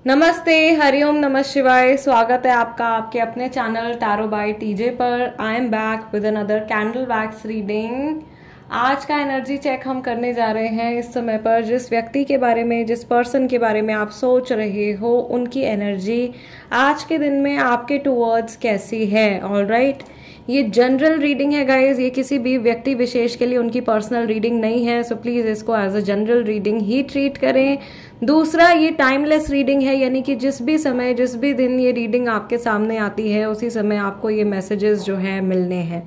नमस्ते, हरिओम, नमः शिवाय। स्वागत है आपका आपके अपने चैनल टैरो बाय टीजे पर। I am back with another candle wax reading. आज का एनर्जी चेक हम करने जा रहे हैं। इस समय पर जिस व्यक्ति के बारे में, जिस पर्सन के बारे में आप सोच रहे हो, उनकी एनर्जी आज के दिन में आपके टूवर्ड्स कैसी है। ऑलराइट, ये जनरल रीडिंग है गाइज, ये किसी भी व्यक्ति विशेष के लिए उनकी पर्सनल रीडिंग नहीं है। सो प्लीज इसको एज अ जनरल रीडिंग ही ट्रीट करें। दूसरा, ये टाइमलेस रीडिंग है, यानी कि जिस भी समय, जिस भी दिन ये रीडिंग आपके सामने आती है, उसी समय आपको ये मैसेजेस जो है मिलने हैं।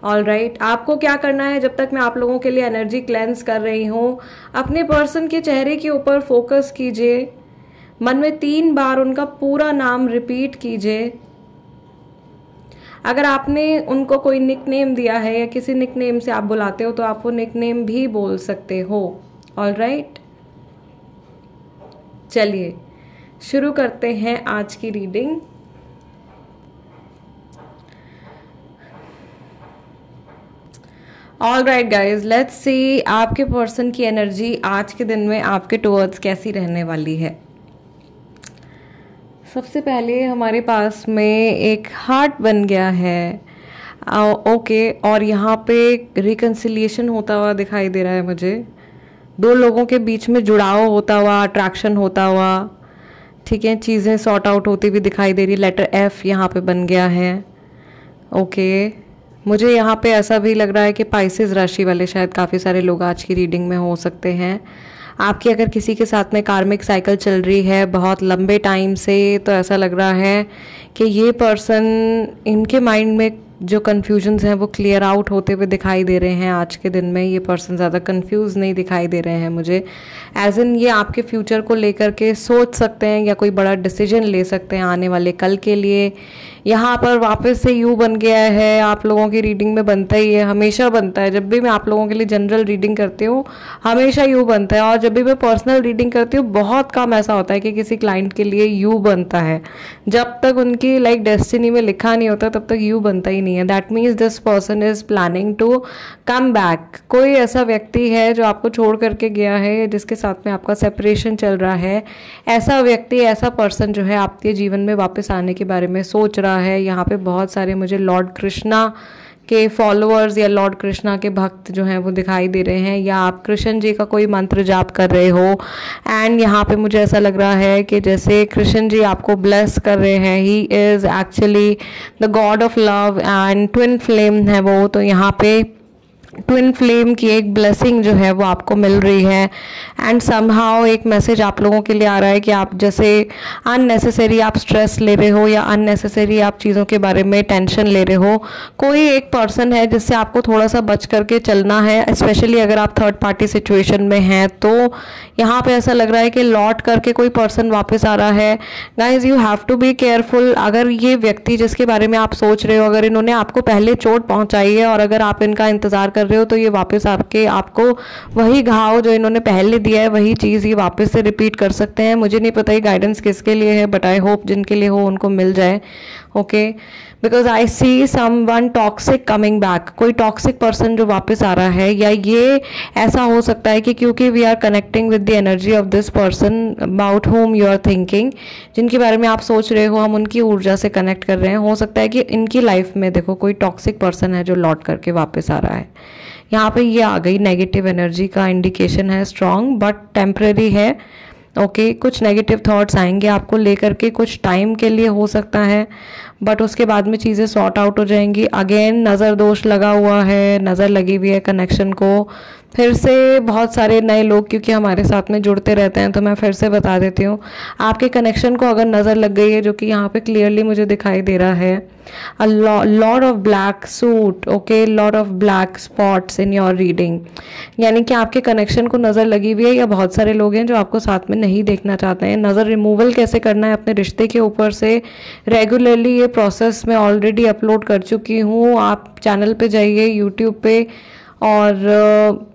ऑलराइट, आपको क्या करना है, जब तक मैं आप लोगों के लिए एनर्जी क्लेंस कर रही हूँ, अपने पर्सन के चेहरे के ऊपर फोकस कीजिए। मन में 3 बार उनका पूरा नाम रिपीट कीजिए। अगर आपने उनको कोई निकनेम दिया है या किसी निकनेम से आप बुलाते हो तो आप वो निकनेम भी बोल सकते हो। ऑलराइट, चलिए शुरू करते हैं आज की reading. Alright guys, let's see आपके पर्सन की एनर्जी आज के दिन में आपके टुवर्ड्स कैसी रहने वाली है। सबसे पहले हमारे पास में एक हार्ट बन गया है। ओके, और यहाँ पे रिकन्सिलिएशन होता हुआ दिखाई दे रहा है मुझे। 2 लोगों के बीच में जुड़ाव होता हुआ, अट्रैक्शन होता हुआ, ठीक है, चीज़ें सॉर्ट आउट होती हुई दिखाई दे रही। लेटर एफ यहाँ पे बन गया है। ओके, मुझे यहाँ पे ऐसा भी लग रहा है कि पाइसेस राशि वाले शायद काफ़ी सारे लोग आज की रीडिंग में हो सकते हैं। आपकी अगर किसी के साथ में कार्मिक साइकिल चल रही है बहुत लंबे टाइम से, तो ऐसा लग रहा है कि ये पर्सन, इनके माइंड में जो कन्फ्यूजन्स हैं वो क्लियर आउट होते हुए दिखाई दे रहे हैं। आज के दिन में ये पर्सन ज़्यादा कंफ्यूज नहीं दिखाई दे रहे हैं मुझे। एज इन ये आपके फ्यूचर को लेकर के सोच सकते हैं या कोई बड़ा डिसीजन ले सकते हैं आने वाले कल के लिए। यहाँ पर वापस से यू बन गया है। आप लोगों की रीडिंग में बनता ही है, हमेशा बनता है। जब भी मैं आप लोगों के लिए जनरल रीडिंग करती हूँ हमेशा यू बनता है, और जब भी मैं पर्सनल रीडिंग करती हूँ बहुत कम ऐसा होता है कि किसी क्लाइंट के लिए यू बनता है। जब तक उनकी डेस्टिनी में लिखा नहीं होता तब तक यू बनता ही नहीं है। That means this person is planning to come back. कोई ऐसा व्यक्ति है जो आपको छोड़ करके गया है, जिसके साथ में आपका सेपरेशन चल रहा है। ऐसा व्यक्ति, ऐसा पर्सन जो है आपके जीवन में वापस आने के बारे में सोच रहा है। यहाँ पे बहुत सारे मुझे लॉर्ड कृष्णा के फॉलोअर्स या लॉर्ड कृष्णा के भक्त जो हैं वो दिखाई दे रहे हैं, या आप कृष्ण जी का कोई मंत्र जाप कर रहे हो। एंड यहाँ पे मुझे ऐसा लग रहा है कि जैसे कृष्ण जी आपको ब्लेस कर रहे हैं। He is actually the God of love and twin flame है वो। तो यहाँ पे ट्विन फ्लेम की एक ब्लेसिंग जो है वो आपको मिल रही है। एंड समहाउ एक मैसेज आप लोगों के लिए आ रहा है कि आप जैसे अननेसेसरी आप स्ट्रेस ले रहे हो या अननेसेसरी आप चीज़ों के बारे में टेंशन ले रहे हो। कोई एक पर्सन है जिससे आपको थोड़ा सा बच करके चलना है, स्पेशली अगर आप थर्ड पार्टी सिचुएशन में हैं। तो यहाँ पे ऐसा लग रहा है कि लौट करके कोई पर्सन वापस आ रहा है। Guys, you have to be careful. अगर ये व्यक्ति जिसके बारे में आप सोच रहे हो, अगर इन्होंने आपको पहले चोट पहुँचाई है और अगर आप इनका इंतज़ार कर रहे हो, तो ये वापस आपको वही घाव जो इन्होंने पहले दिया है वही चीज़ ये वापस से रिपीट कर सकते हैं। मुझे नहीं पता ये गाइडेंस किसके लिए है, बट आई होप जिनके लिए हो उनको मिल जाए। Okay, because I see someone toxic coming back. कोई टॉक्सिक पर्सन जो वापस आ रहा है, या ये ऐसा हो सकता है कि क्योंकि we are connecting with the energy of this person about whom you are thinking, जिनके बारे में आप सोच रहे हो, हम उनकी ऊर्जा से कनेक्ट कर रहे हैं। हो सकता है कि इनकी लाइफ में देखो कोई टॉक्सिक पर्सन है जो लौट करके वापस आ रहा है। यहाँ पे ये आ गई, नेगेटिव एनर्जी का इंडिकेशन है, स्ट्रॉन्ग बट टेम्परेरी है। ओके, कुछ नेगेटिव थॉट्स आएंगे आपको लेकर के, कुछ टाइम के लिए हो सकता है, बट उसके बाद में चीज़ें सॉर्ट आउट हो जाएंगी। अगेन नज़र दोष लगा हुआ है, नज़र लगी हुई है कनेक्शन को। फिर से बहुत सारे नए लोग क्योंकि हमारे साथ में जुड़ते रहते हैं, तो मैं फिर से बता देती हूँ, आपके कनेक्शन को अगर नज़र लग गई है, जो कि यहाँ पे क्लियरली मुझे दिखाई दे रहा है, a lot of black suit, okay, lot of black spots in your reading, यानी कि आपके कनेक्शन को नज़र लगी हुई है, या बहुत सारे लोग हैं जो आपको साथ में नहीं देखना चाहते हैं। नज़र रिमूवल कैसे करना है अपने रिश्ते के ऊपर से, रेगुलरली ये प्रोसेस मैं ऑलरेडी अपलोड कर चुकी हूँ। आप चैनल पे जाइए यूट्यूब पे, और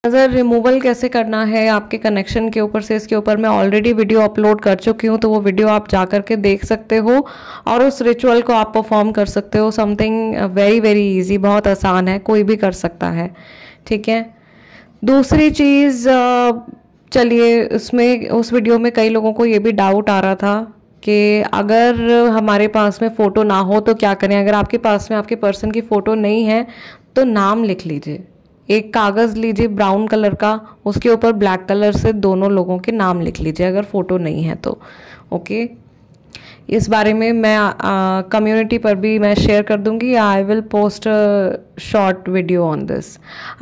नज़र रिमूवल कैसे करना है आपके कनेक्शन के ऊपर से, इसके ऊपर मैं ऑलरेडी वीडियो अपलोड कर चुकी हूँ। तो वो वीडियो आप जा कर के देख सकते हो और उस रिचुअल को आप परफॉर्म कर सकते हो। समथिंग वेरी वेरी इजी, बहुत आसान है, कोई भी कर सकता है, ठीक है। दूसरी चीज़, चलिए, उसमें उस वीडियो में कई लोगों को ये भी डाउट आ रहा था कि अगर हमारे पास में फ़ोटो ना हो तो क्या करें। अगर आपके पास में आपके पर्सन की फ़ोटो नहीं है तो नाम लिख लीजिए। एक कागज़ लीजिए ब्राउन कलर का, उसके ऊपर ब्लैक कलर से दोनों लोगों के नाम लिख लीजिए अगर फ़ोटो नहीं है तो। ओके, इस बारे में मैं कम्युनिटी पर भी मैं शेयर कर दूंगी। I will post short video on this.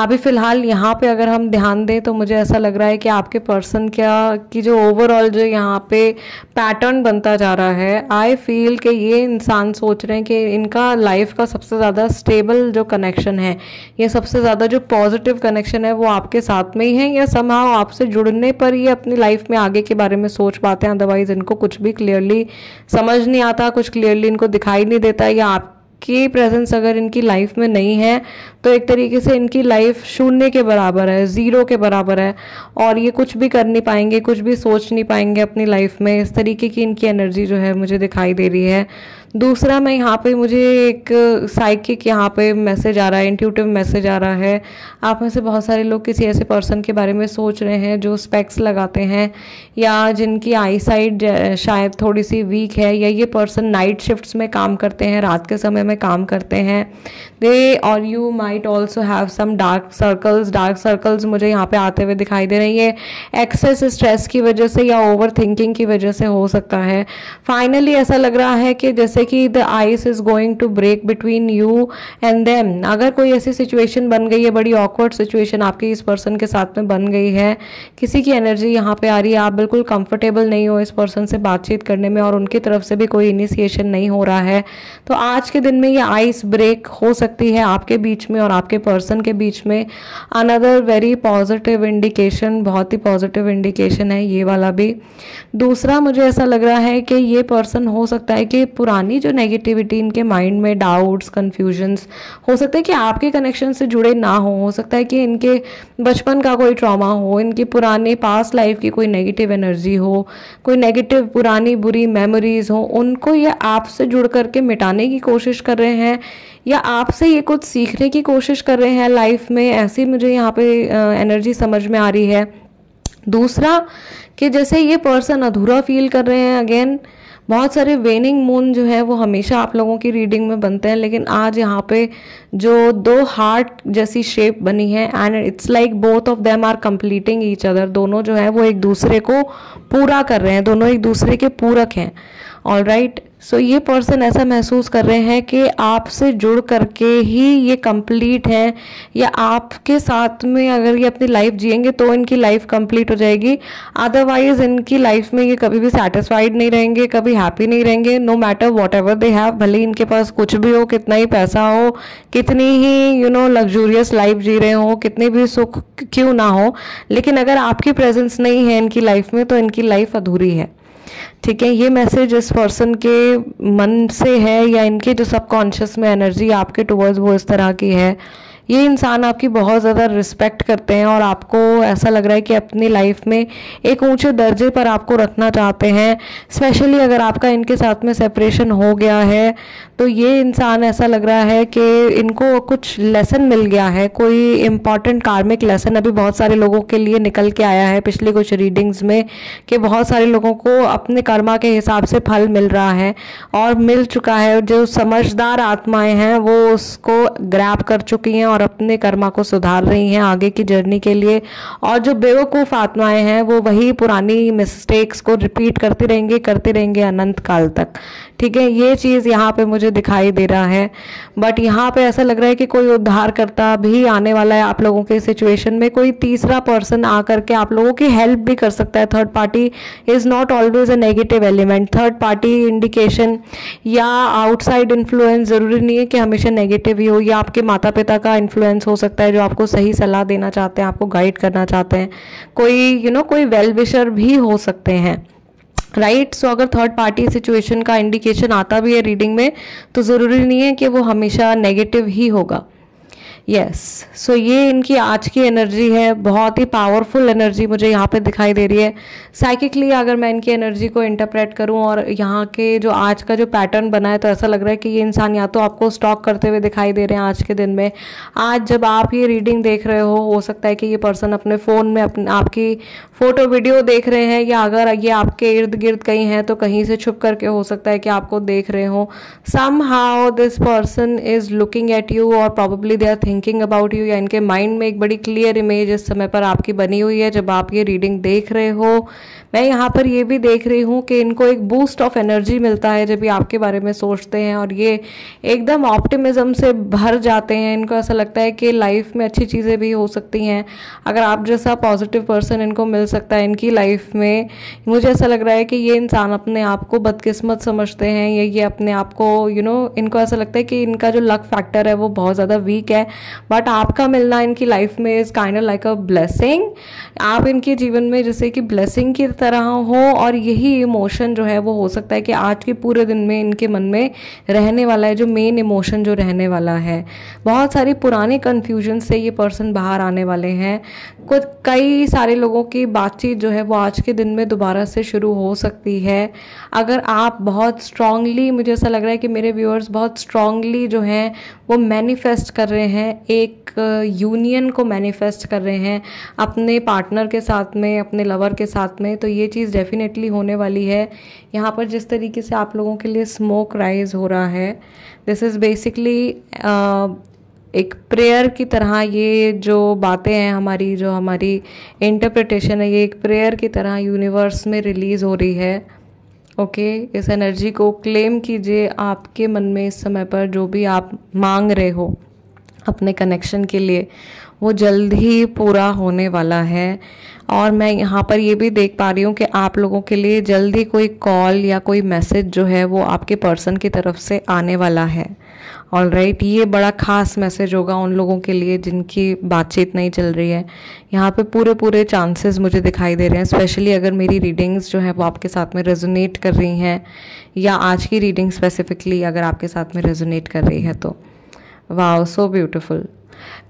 अभी फ़िलहाल यहाँ पे अगर हम ध्यान दें तो मुझे ऐसा लग रहा है कि आपके पर्सन की जो ओवरऑल जो यहाँ पे पैटर्न बनता जा रहा है, आई फील कि ये इंसान सोच रहे हैं कि इनका लाइफ का सबसे ज़्यादा स्टेबल जो कनेक्शन है, ये सबसे ज़्यादा जो पॉजिटिव कनेक्शन है वो आपके साथ में ही है, या समहाउ आपसे जुड़ने पर ये अपनी लाइफ में आगे के बारे में सोच पाते हैं। अदरवाइज इनको कुछ भी क्लियरली समझ नहीं आता, कुछ क्लियरली इनको दिखाई नहीं देता, या आपकी प्रेजेंस अगर इनकी लाइफ में नहीं है तो एक तरीके से इनकी लाइफ शून्य के बराबर है, ज़ीरो के बराबर है, और ये कुछ भी कर नहीं पाएंगे, कुछ भी सोच नहीं पाएंगे अपनी लाइफ में। इस तरीके की इनकी एनर्जी जो है मुझे दिखाई दे रही है। दूसरा, मैं यहाँ पे मुझे एक साइकिक यहाँ पे मैसेज आ रहा है, इंट्यूटिव मैसेज आ रहा है। आप में से बहुत सारे लोग किसी ऐसे पर्सन के बारे में सोच रहे हैं जो स्पेक्स लगाते हैं, या जिनकी आई साइट शायद थोड़ी सी वीक है, या ये पर्सन नाइट शिफ्ट्स में काम करते हैं, रात के समय में काम करते हैं। दे और you might also have some dark circles मुझे यहाँ पे आते हुए दिखाई दे रही है। एक्सेस स्ट्रेस की वजह से या ओवर थिंकिंग की वजह से हो सकता है। फाइनली ऐसा लग रहा है कि जैसे कि the ice is going to break between you and them. अगर कोई ऐसी सिचुएशन बन गई है, बड़ी ऑकवर्ड सिचुएशन आपकी इस पर्सन के साथ में बन गई है, किसी की एनर्जी यहाँ पे आ रही है, आप बिल्कुल कंफर्टेबल नहीं हो इस पर्सन से बातचीत करने में, और उनकी तरफ से भी कोई इनिशिएशन नहीं हो रहा है, तो आज के दिन में ये आइस ब्रेक हो सकती है आपके बीच में और आपके पर्सन के बीच में। अनदर वेरी पॉजिटिव इंडिकेशन, बहुत ही पॉजिटिव इंडिकेशन है ये वाला भी। दूसरा, मुझे ऐसा लग रहा है कि ये पर्सन हो सकता है कि पुरानी जो नेगेटिविटी इनके माइंड में, डाउट्स, कंफ्यूजन्स, हो सकता है कि आपके कनेक्शन से जुड़े ना हो सकता है कि इनके बचपन का कोई ट्रॉमा हो, इनकी पुरानी पास्ट लाइफ की कोई नेगेटिव एनर्जी हो, कोई नेगेटिव पुरानी बुरी मेमोरीज हो, उनको ये आपसे जुड़ करके मिटाने की कोशिश कर रहे हैं, या आपसे ये कुछ सीखने की कोशिश कर रहे हैं लाइफ में। ऐसी मुझे यहाँ पे एनर्जी समझ में आ रही है। दूसरा, कि जैसे ये पर्सन अधूरा फील कर रहे हैं। अगेन, बहुत सारे वेनिंग मून जो है वो हमेशा आप लोगों की रीडिंग में बनते हैं, लेकिन आज यहाँ पे जो दो हार्ट जैसी शेप बनी है, and it's like both of them are completing each other. दोनों जो है वो एक दूसरे को पूरा कर रहे हैं, दोनों एक दूसरे के पूरक हैं। ऑल राइट, सो ये पर्सन ऐसा महसूस कर रहे हैं कि आपसे जुड़ करके ही ये कंप्लीट है, या आपके साथ में अगर ये अपनी लाइफ जिएंगे तो इनकी लाइफ कंप्लीट हो जाएगी। अदरवाइज इनकी लाइफ में ये कभी भी सेटिस्फाइड नहीं रहेंगे, कभी हैप्पी नहीं रहेंगे, no matter whatever they have. भले ही इनके पास कुछ भी हो, कितना ही पैसा हो, कितनी ही लग्जूरियस लाइफ जी रहे हो, कितनी भी सुख क्यों ना हो, लेकिन अगर आपकी प्रेजेंस नहीं है इनकी लाइफ में तो इनकी लाइफ अधूरी है। ठीक है, ये मैसेज इस पर्सन के मन से है, या इनके जो सबकॉन्शियस में एनर्जी आपके टुवर्ड्स वो इस तरह की है। ये इंसान आपकी बहुत ज़्यादा रिस्पेक्ट करते हैं और आपको ऐसा लग रहा है कि अपनी लाइफ में एक ऊंचे दर्जे पर आपको रखना चाहते हैं। स्पेशली अगर आपका इनके साथ में सेपरेशन हो गया है तो ये इंसान ऐसा लग रहा है कि इनको कुछ लेसन मिल गया है, कोई इम्पॉर्टेंट कार्मिक लेसन अभी बहुत सारे लोगों के लिए निकल के आया है पिछले कुछ रीडिंग्स में, कि बहुत सारे लोगों को अपने कर्मा के हिसाब से फल मिल रहा है और मिल चुका है। जो समझदार आत्माएं हैं वो उसको ग्रैब कर चुकी हैं और अपने कर्मा को सुधार रही हैं आगे की जर्नी के लिए, और जो बेवकूफ़ आत्माएं हैं वो वही पुरानी मिस्टेक्स को रिपीट करते रहेंगे अनंत काल तक। ठीक है, ये चीज़ यहाँ पे मुझे दिखाई दे रहा है। बट यहाँ पे ऐसा लग रहा है कि कोई उद्धारकर्ता भी आने वाला है आप लोगों के सिचुएशन में। कोई तीसरा पर्सन आकर के आप लोगों की हेल्प भी कर सकता है। Third party is not always a negative element. Third party indication या आउटसाइड इन्फ्लुएंस ज़रूरी नहीं है कि हमेशा नेगेटिव ही हो, या आपके माता पिता का इन्फ्लुएंस हो सकता है जो आपको सही सलाह देना चाहते हैं, आपको गाइड करना चाहते हैं। कोई कोई वेल विशर भी हो सकते हैं। राइट, सो अगर थर्ड पार्टी सिचुएशन का इंडिकेशन आता भी है रीडिंग में तो ज़रूरी नहीं है कि वो हमेशा नेगेटिव ही होगा। यस, सो ये इनकी आज की एनर्जी है, बहुत ही पावरफुल एनर्जी मुझे यहाँ पे दिखाई दे रही है। साइकिकली अगर मैं इनकी एनर्जी को इंटरप्रेट करूँ और यहाँ के जो आज का जो पैटर्न बना है, तो ऐसा लग रहा है कि ये इंसान या तो आपको स्टॉक करते हुए दिखाई दे रहे हैं आज के दिन में। आज जब आप ये रीडिंग देख रहे हो सकता है कि ये पर्सन अपने फ़ोन में अपने आपकी फ़ोटो वीडियो देख रहे हैं, या अगर ये आपके इर्द गिर्द कहीं हैं तो कहीं से छुप करके हो सकता है कि आपको देख रहे हो। Somehow this person is looking at you और probably they are thinking about you, या इनके माइंड में एक बड़ी क्लियर इमेज इस समय पर आपकी बनी हुई है जब आप ये रीडिंग देख रहे हो। मैं यहाँ पर ये भी देख रही हूँ कि इनको एक बूस्ट ऑफ एनर्जी मिलता है जब ये आपके बारे में सोचते हैं, और ये एकदम ऑप्टिमिज्म से भर जाते हैं। इनको ऐसा लगता है कि लाइफ में अच्छी चीज़ें भी हो सकती हैं अगर आप जैसा पॉजिटिव पर्सन इनको मिल सकता है इनकी लाइफ में। मुझे ऐसा लग रहा है कि ये इंसान अपने आप को बदकिस्मत समझते हैं, या ये अपने आप को इनको ऐसा लगता है कि इनका जो लक फैक्टर है वो बहुत ज़्यादा वीक है, बट आपका मिलना इनकी लाइफ में is kind of like a blessing. आप इनके जीवन में जैसे कि ब्लेसिंग की तरह हो, और यही इमोशन जो है वो हो सकता है कि आज के पूरे दिन में इनके मन में रहने वाला है, जो मेन इमोशन जो रहने वाला है। बहुत सारी पुरानी कन्फ्यूजन से ये पर्सन बाहर आने वाले हैं। कई सारे लोगों की बातचीत जो है वो आज के दिन में दोबारा से शुरू हो सकती है। अगर आप बहुत स्ट्रांगली, मुझे ऐसा लग रहा है कि मेरे व्यूअर्स बहुत स्ट्रांगली जो हैं वो मैनिफेस्ट कर रहे हैं, एक यूनियन को मैनिफेस्ट कर रहे हैं अपने पार्टनर के साथ में, अपने लवर के साथ में, तो ये चीज़ डेफिनेटली होने वाली है। यहाँ पर जिस तरीके से आप लोगों के लिए स्मोक राइज हो रहा है, दिस इज़ बेसिकली एक प्रेयर की तरह। ये जो बातें हैं हमारी, जो हमारी इंटरप्रिटेशन है, ये एक प्रेयर की तरह यूनिवर्स में रिलीज़ हो रही है। ओके, इस एनर्जी को क्लेम कीजिए। आपके मन में इस समय पर जो भी आप मांग रहे हो अपने कनेक्शन के लिए, वो जल्द ही पूरा होने वाला है। और मैं यहाँ पर ये भी देख पा रही हूँ कि आप लोगों के लिए जल्द ही कोई कॉल या कोई मैसेज जो है वो आपके पर्सन की तरफ से आने वाला है। ऑलराइट, ये बड़ा खास मैसेज होगा उन लोगों के लिए जिनकी बातचीत नहीं चल रही है। यहाँ पे पूरे चांसेस मुझे दिखाई दे रहे हैं, स्पेशली अगर मेरी रीडिंग्स जो है वो आपके साथ में रेजोनेट कर रही हैं, या आज की रीडिंग स्पेसिफिकली अगर आपके साथ में रेजोनेट कर रही है तो वाओ, सो ब्यूटीफुल।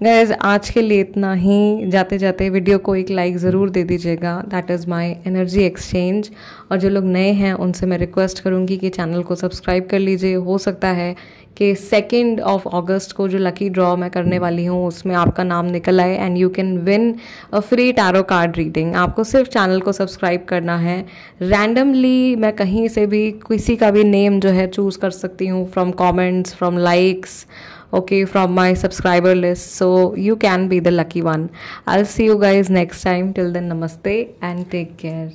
गाइज, आज के लिए इतना ही। जाते जाते वीडियो को एक लाइक ज़रूर दे दीजिएगा, that is my energy exchange. और जो लोग नए हैं उनसे मैं रिक्वेस्ट करूँगी कि चैनल को सब्सक्राइब कर लीजिए। हो सकता है कि 2 अगस्त को जो लकी ड्रॉ मैं करने वाली हूँ उसमें आपका नाम निकल आए and you can win a free tarot card reading. आपको सिर्फ चैनल को सब्सक्राइब करना है। रैंडमली मैं कहीं से भी किसी का भी नेम जो है चूज़ कर सकती हूँ, from comments, from likes, okay, from my subscriber list, so you can be the lucky one. I'll see you guys next time. Till then, namaste and take care.